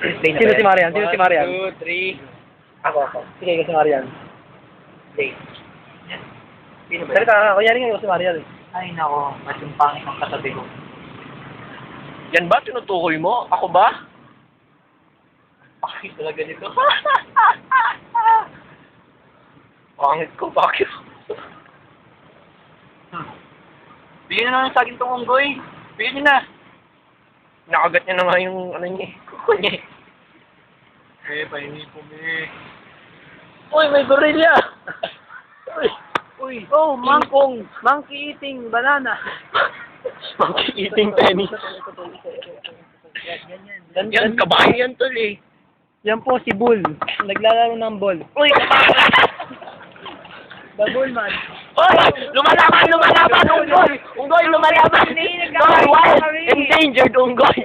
Sino si Marian? Sino si Marian? 1, 2, 3. Ako. Sige, ikaw si Marian. Play. Sino ba? Salita ka, kunyari nga ikaw si Marian eh. Ay, nako. Mas yung pangit ng katabi ko. Yan ba tinutukoy mo? Ako ba? Pangit talaga nito. Pangit ko, bakit? Bigyan na lang sa akin tong unggoy. Bigyan niyo na. Nakagat niya na nga yung ano niya. Kuko niya. Pahingi po, me. Uy, may gorilla! Uy! Uy. Oh, monkey eating banana. Monkey eating penny. Yan, kabayo yan tol eh. Yan po si Bull. Naglalaro ng ball. Uy, kabayo! The Bull man. Uy! Lumalaban! Unggoy! Unggoy, lumalaban! Unggoy, wild! Endangered unggoy!